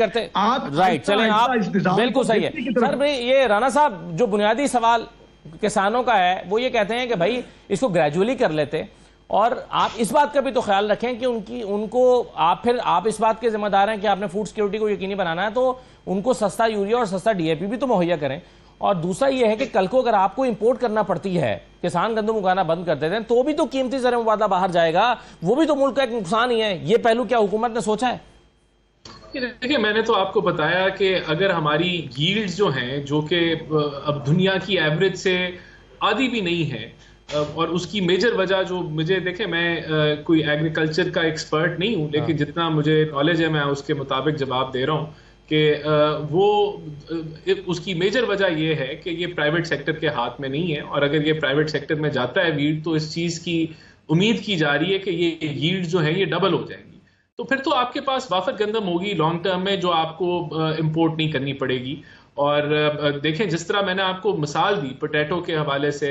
करते राइट। चलें आप बिल्कुल सही है सर। भाई ये राणा साहब जो बुनियादी सवाल किसानों का है वो ये कहते हैं कि भाई इसको ग्रेजुअली कर लेते, और आप इस बात का भी तो ख्याल रखें कि उनको आप इस बात के जिम्मेदार हैं कि आपने फूड सिक्योरिटी को यकीनी बनाना है, तो उनको सस्ता यूरिया और सस्ता डीएपी भी तो मुहैया करें। और दूसरा ये है कि कल को अगर आपको इंपोर्ट करना पड़ती है, किसान गंदम उगाना बंद कर देते हैं, तो भी तो कीमती ज़र मुबादला बाहर जाएगा, वो भी तो मुल्क का एक नुकसान ही है। ये पहलू क्या हुकूमत ने सोचा है? देखिए, मैंने तो आपको बताया कि अगर हमारी यील्ड्स जो हैं, जो कि अब दुनिया की एवरेज से आधी भी नहीं है, और उसकी मेजर वजह जो मुझे, देखें मैं कोई एग्रीकल्चर का एक्सपर्ट नहीं हूं, लेकिन जितना मुझे नॉलेज है मैं उसके मुताबिक जवाब दे रहा हूं कि उसकी मेजर वजह यह है कि ये प्राइवेट सेक्टर के हाथ में नहीं है, और अगर ये प्राइवेट सेक्टर में जाता है वीड, तो इस चीज की उम्मीद की जा रही है कि ये यील्ड जो है ये डबल हो जाएंगी। तो फिर तो आपके पास वाफद गंदम होगी लॉन्ग टर्म में, जो आपको इंपोर्ट नहीं करनी पड़ेगी। और देखें, जिस तरह मैंने आपको मिसाल दी पोटैटो के हवाले से,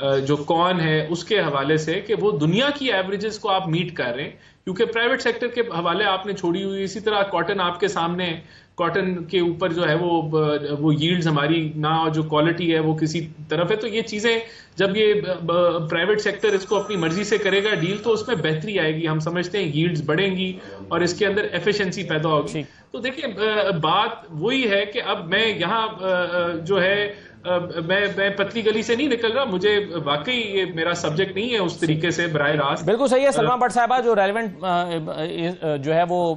जो कॉर्न है उसके हवाले से, कि वो दुनिया की एवरेजेस को आप मीट कर रहे हैं क्योंकि प्राइवेट सेक्टर के हवाले आपने छोड़ी हुई। इसी तरह कॉटन आपके सामने, कॉटन के ऊपर जो है वो यील्ड्स हमारी ना, और जो क्वालिटी है वो किसी तरफ है। तो ये चीजें जब ये प्राइवेट सेक्टर इसको अपनी मर्जी से करेगा डील, तो उसमें बेहतरी आएगी। हम समझते हैं यील्ड्स बढ़ेंगी और इसके अंदर एफिशिएंसी पैदा होगी। तो देखिए, बात वही है कि अब मैं यहाँ जो है मैं पतली गली से नहीं निकल रहा। मुझे वाकई ये मेरा सब्जेक्ट नहीं है उस तरीके से बराह रास्त। बिल्कुल सही है। सलमा भट्ट साहबा जो रेलेवेंट जो है वो